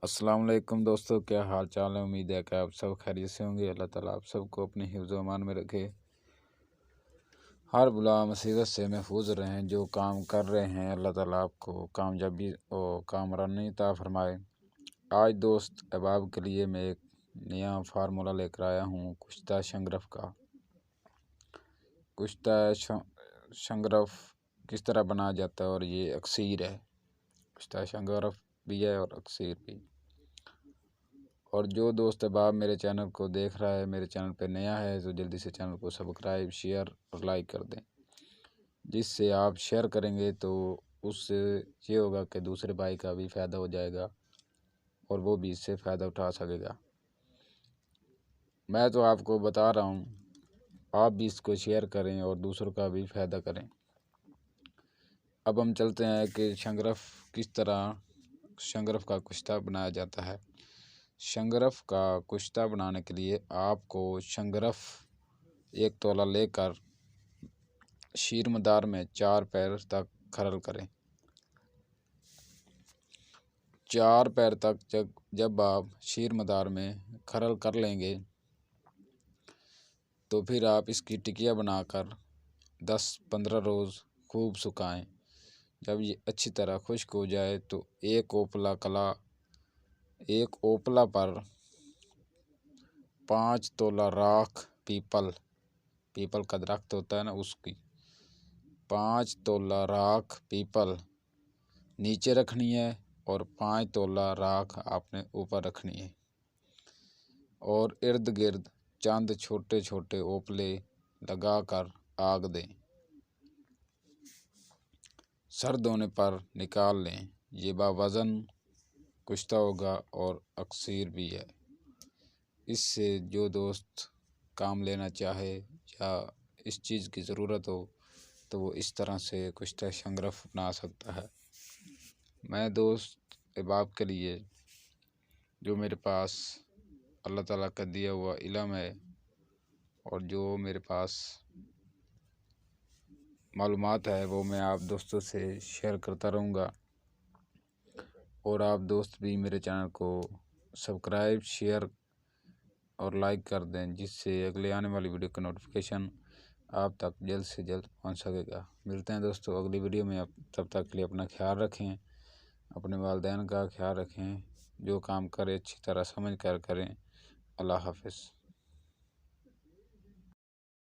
السلام علیکم دوستو، کیا حال چال ہے؟ امید ہے کہ آپ سب خیریت سے ہوں گے۔ اللہ تعالیٰ آپ سب کو اپنی حفظ و امان میں رکھے، ہر بلا مصیبت سے محفوظ رہیں۔ جو کام کر رہے ہیں اللہ تعالیٰ آپ کو کامیابی اور کامرانی عطا فرمائے۔ آج دوست احباب کے لیے میں ایک نیا فارمولہ لے کر آیا ہوں، کشتہ شنگرف کا۔ کشتہ شنگرف کس طرح بنایا جاتا ہے، اور یہ اکسیر ہے۔ کشتہ شنگرف بھی ہے اور اکسیر بھی۔ اور جو دوست احباب میرے چینل کو دیکھ رہا ہے، میرے چینل پہ نیا ہے، تو جلدی سے چینل کو سبسکرائب، شیئر اور لائک کر دیں۔ جس سے آپ شیئر کریں گے تو اس سے یہ ہوگا کہ دوسرے بھائی کا بھی فائدہ ہو جائے گا اور وہ بھی اس سے فائدہ اٹھا سکے گا۔ میں تو آپ کو بتا رہا ہوں، آپ بھی اس کو شیئر کریں اور دوسروں کا بھی فائدہ کریں۔ اب ہم چلتے ہیں کہ کس طرح شنگرف کا کشتہ بنایا جاتا ہے۔ شنگرف کا کشتہ بنانے کے لیے آپ کو شنگرف 1 تولہ لے کر شیر مدار میں 4 پیر تک کھرل کریں۔ 4 پیر تک جب آپ شیر مدار میں کھرل کر لیں گے تو پھر آپ اس کی ٹکیا بنا کر 10-15 روز خوب سکھائیں۔ جب یہ اچھی طرح خشک ہو جائے تو ایک اوپلا پر 5 تولہ راکھ پیپل کا درخت ہوتا ہے نا، اس کی 5 تولہ راکھ پیپل نیچے رکھنی ہے اور 5 تولہ راکھ آپ نے اوپر رکھنی ہے، اور ارد گرد چند چھوٹے چھوٹے اوپلے لگا کر آگ دیں۔ سرد ہونے پر نکال لیں۔ یہ باوزن کشتہ ہوگا اور اکسیر بھی ہے۔ اس سے جو دوست کام لینا چاہے یا اس چیز کی ضرورت ہو تو وہ اس طرح سے کشتہ شنگرف بنا سکتا ہے۔ میں دوست احباب کے لیے جو میرے پاس اللہ تعالیٰ کا دیا ہوا علم ہے اور جو میرے پاس معلومات ہے وہ میں آپ دوستوں سے شیئر کرتا رہوں گا، اور آپ دوست بھی میرے چینل کو سبسکرائب، شیئر اور لائک کر دیں، جس سے اگلے آنے والی ویڈیو کا نوٹیفیکیشن آپ تک جلد سے جلد پہنچ سکے گا۔ ملتے ہیں دوستوں اگلی ویڈیو میں۔ تب تک کے لیے اپنا خیال رکھیں، اپنے والدین کا خیال رکھیں، جو کام کرے اچھی طرح سمجھ کر کریں۔ اللہ حافظ۔